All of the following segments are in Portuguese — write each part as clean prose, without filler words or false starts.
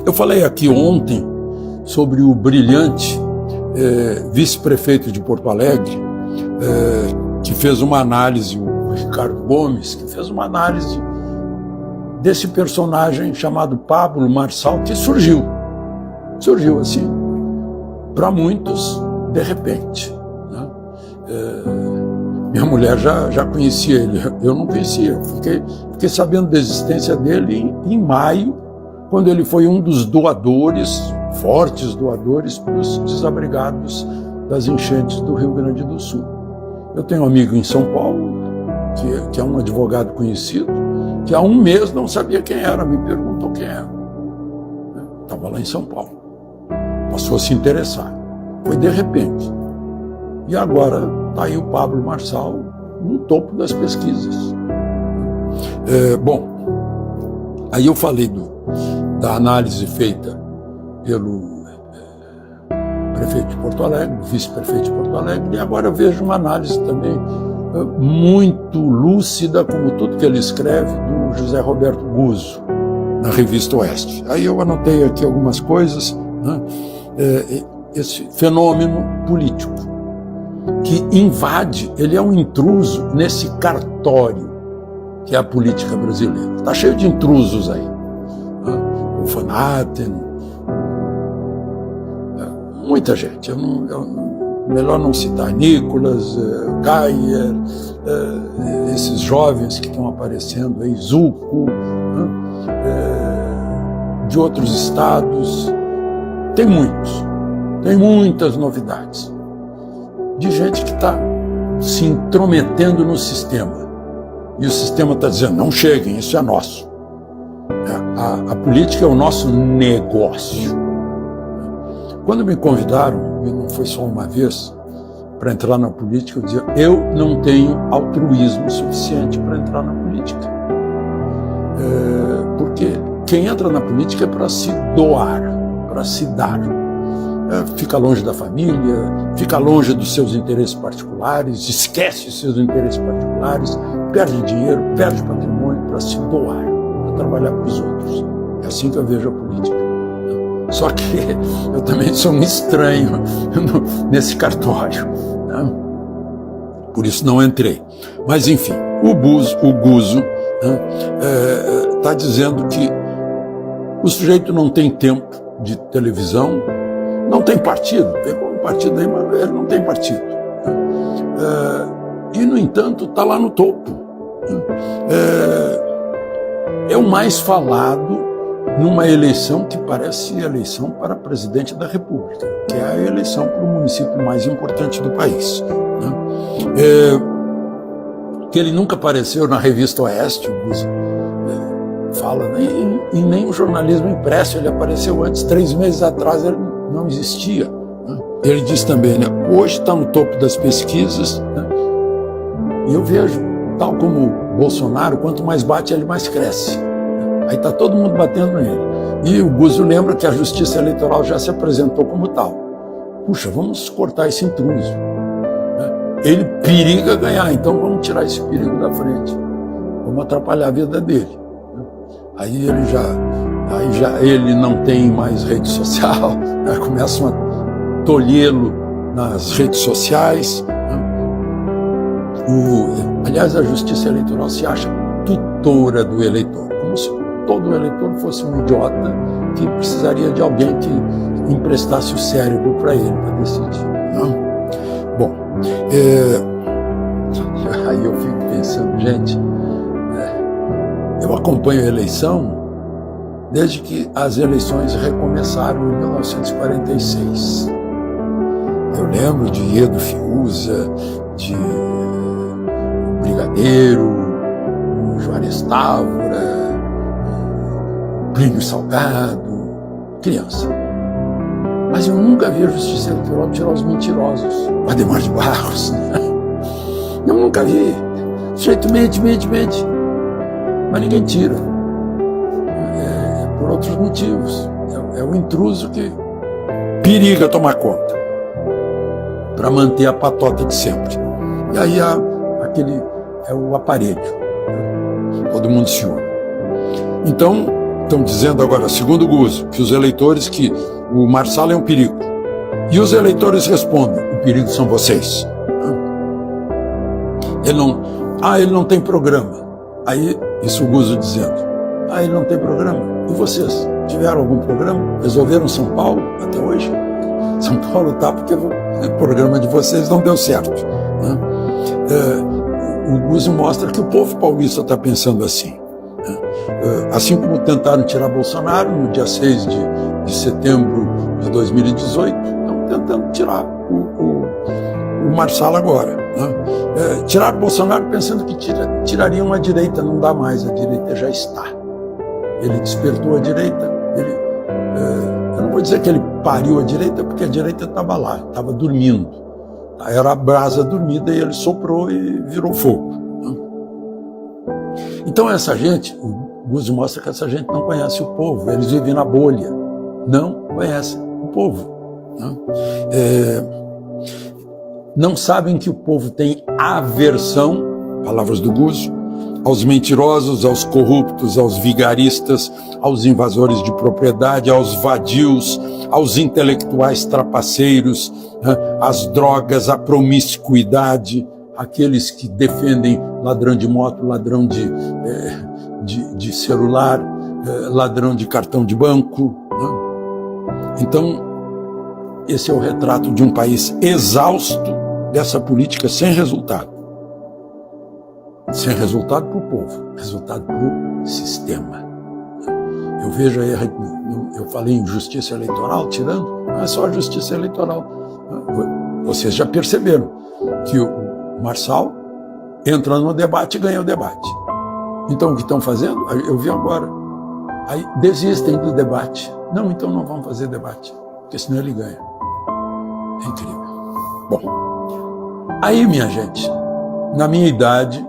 Eu falei aqui ontem sobre o brilhante vice-prefeito de Porto Alegre, que fez uma análise, o Ricardo Gomes, que fez uma análise desse personagem chamado Pablo Marçal, que surgiu assim, para muitos, de repente, né? Minha mulher já conhecia ele, eu não conhecia, fiquei sabendo da existência dele em maio, quando ele foi um dos doadores, fortes doadores, para os desabrigados das enchentes do Rio Grande do Sul. Eu tenho um amigo em São Paulo, que é um advogado conhecido, que há um mês não sabia quem era, me perguntou quem era. Estava lá em São Paulo. Passou a se interessar. Foi de repente. E agora está aí o Pablo Marçal no topo das pesquisas. Bom, aí eu falei da análise feita pelo prefeito de Porto Alegre, vice-prefeito de Porto Alegre, e agora eu vejo uma análise também muito lúcida, como tudo que ele escreve, do José Roberto Guzzo, na Revista Oeste. Aí eu anotei aqui algumas coisas, né? Esse fenômeno político que invade, ele é um intruso nesse cartório que é a política brasileira. Está cheio de intrusos aí. O Van Hatten, muita gente. Melhor não citar Nicolas, Geyer, esses jovens que estão aparecendo aí, Zucco, de outros estados. Tem muitas novidades. De gente que está se intrometendo no sistema. E o sistema está dizendo, não cheguem, isso é nosso. A política é o nosso negócio. Quando me convidaram, e não foi só uma vez, para entrar na política, eu dizia, eu não tenho altruísmo suficiente para entrar na política. Porque quem entra na política é para se doar, para se dar. Fica longe da família, fica longe dos seus interesses particulares, esquece os seus interesses particulares, perde dinheiro, perde patrimônio para se doar, para trabalhar para os outros. É assim que eu vejo a política. Só que eu também sou um estranho nesse cartório, né? Por isso não entrei. Mas enfim, o Guzzo está dizendo que o sujeito não tem tempo de televisão, não tem partido, pegou um partido aí, mas ele não tem partido. E, no entanto, está lá no topo. É o mais falado numa eleição que parece eleição para presidente da República, que é a eleição para o município mais importante do país. Que ele nunca apareceu na Revista Oeste, fala, em nenhum jornalismo impresso, ele apareceu antes, 3 meses atrás ele não existia. Ele diz também, hoje está no topo das pesquisas, e eu vejo, tal como Bolsonaro, quanto mais bate, ele mais cresce. Aí está todo mundo batendo nele. E o Guzzo lembra que a Justiça Eleitoral já se apresentou como tal. Puxa, vamos cortar esse intruso. Ele periga ganhar, então vamos tirar esse perigo da frente. Vamos atrapalhar a vida dele. Aí ele não tem mais rede social, começam a tolhê-lo nas redes sociais. Aliás, a Justiça Eleitoral se acha tutora do eleitor, como se todo eleitor fosse um idiota que precisaria de alguém que emprestasse o cérebro para ele, para decidir. Não? Bom, aí eu fico pensando, gente, eu acompanho a eleição desde que as eleições recomeçaram em 1946. Eu lembro de Edo Fiuza, de Brigadeiro, Juarez Távora, Plínio Salgado, criança. Mas eu nunca vi a Justiça Eleitoral tirar os mentirosos. Adhemar de Barros. Eu nunca vi. O sujeito mente. Mas ninguém tira. Por outros motivos. É o intruso que periga tomar conta para manter a patota de sempre. E aí é o aparelho. Todo mundo se une. Então, Estão dizendo agora, segundo o Guzzo, que os eleitores, que o Marçal é um perigo. E os eleitores respondem, o perigo são vocês. Ele não tem programa. Aí, isso o Guzzo dizendo, ele não tem programa. E vocês, tiveram algum programa? Resolveram São Paulo até hoje? São Paulo tá porque o programa de vocês não deu certo. Né? O Guzzo mostra que o povo paulista está pensando assim. Assim como tentaram tirar Bolsonaro no dia 6 de setembro de 2018, estão tentando tirar o Marçal agora. Né? Tiraram Bolsonaro pensando que tirariam a direita, não dá mais, a direita já está. Ele despertou a direita, eu não vou dizer que ele pariu a direita, porque a direita estava lá, estava dormindo. Era a brasa dormida e ele soprou e virou fogo. Né? Então essa gente, o Guzzo mostra que essa gente não conhece o povo, eles vivem na bolha, não conhecem o povo. Né? Não sabem que o povo tem aversão, palavras do Guzzo, aos mentirosos, aos corruptos, aos vigaristas, aos invasores de propriedade, aos vadios, aos intelectuais trapaceiros, né? Às drogas, à promiscuidade, aqueles que defendem ladrão de moto, ladrão de celular, ladrão de cartão de banco. Né? Então, esse é o retrato de um país exausto dessa política sem resultado. Sem resultado para o povo, resultado para o sistema. Eu vejo aí, eu falei em justiça eleitoral, tirando, não é só a justiça eleitoral. Vocês já perceberam que o Marçal entra no debate e ganha o debate. Então o que estão fazendo? Eu vi agora. Aí desistem do debate. Não, então não vamos fazer debate, porque senão ele ganha. É incrível. Bom, aí minha gente, na minha idade,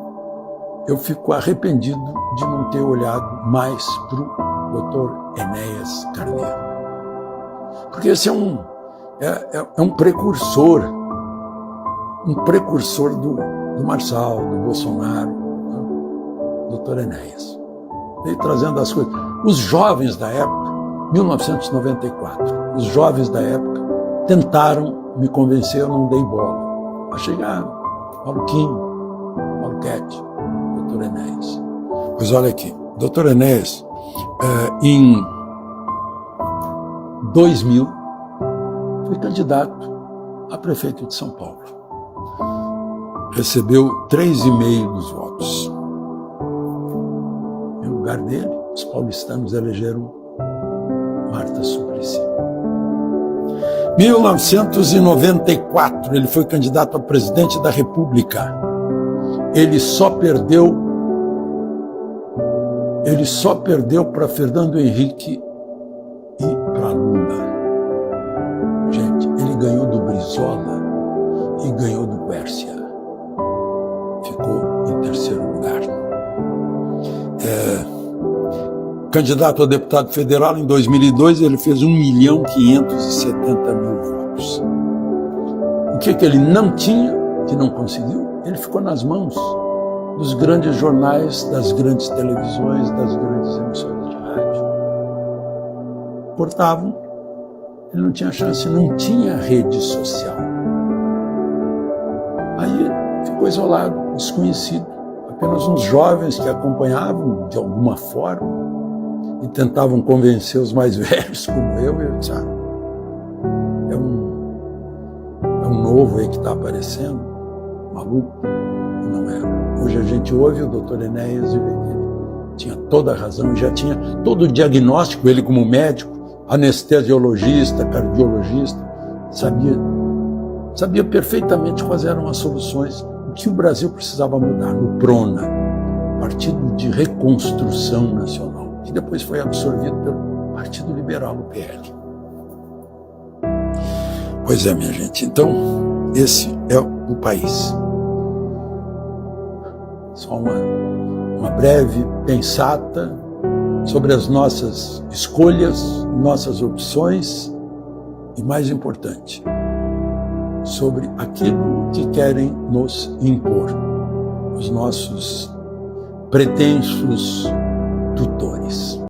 eu fico arrependido de não ter olhado mais para o Dr. Enéas Carneiro. Porque esse é um precursor do Marçal, do Bolsonaro, né? Dr. Enéas. Veio trazendo as coisas. Os jovens da época, 1994, os jovens da época tentaram me convencer, eu não dei bola. Achei, maluquinho, maluquete. Dr. Enéas. Pois olha aqui, Dr. Enéas, em 2000, foi candidato a prefeito de São Paulo. Recebeu 3,5% dos votos. Em lugar dele, os paulistanos elegeram Marta Suplicy. 1994, ele foi candidato a presidente da República. Ele só perdeu para Fernando Henrique e para Lula. Gente, ele ganhou do Brizola e ganhou do Quércia. Ficou em terceiro lugar. Candidato a deputado federal em 2002, ele fez 1.570.000 votos. O que ele não tinha, que não conseguiu? Ele ficou nas mãos dos grandes jornais, das grandes televisões, das grandes emissoras de rádio. Cortavam, ele não tinha chance, não tinha rede social. Aí ficou isolado, desconhecido. Apenas uns jovens que acompanhavam de alguma forma e tentavam convencer os mais velhos, como eu, e eu disse, é um novo aí que está aparecendo, maluco, e não era. Hoje a gente ouve o Dr. Enéas e vê que ele tinha toda a razão, já tinha todo o diagnóstico, ele como médico, anestesiologista, cardiologista, sabia perfeitamente quais eram as soluções, o que o Brasil precisava mudar no PRONA, Partido de Reconstrução Nacional, que depois foi absorvido pelo Partido Liberal, o PL. Pois é, minha gente, então, esse é o país. Só uma breve pensata sobre as nossas escolhas, nossas opções e, mais importante, sobre aquilo que querem nos impor, os nossos pretensos tutores.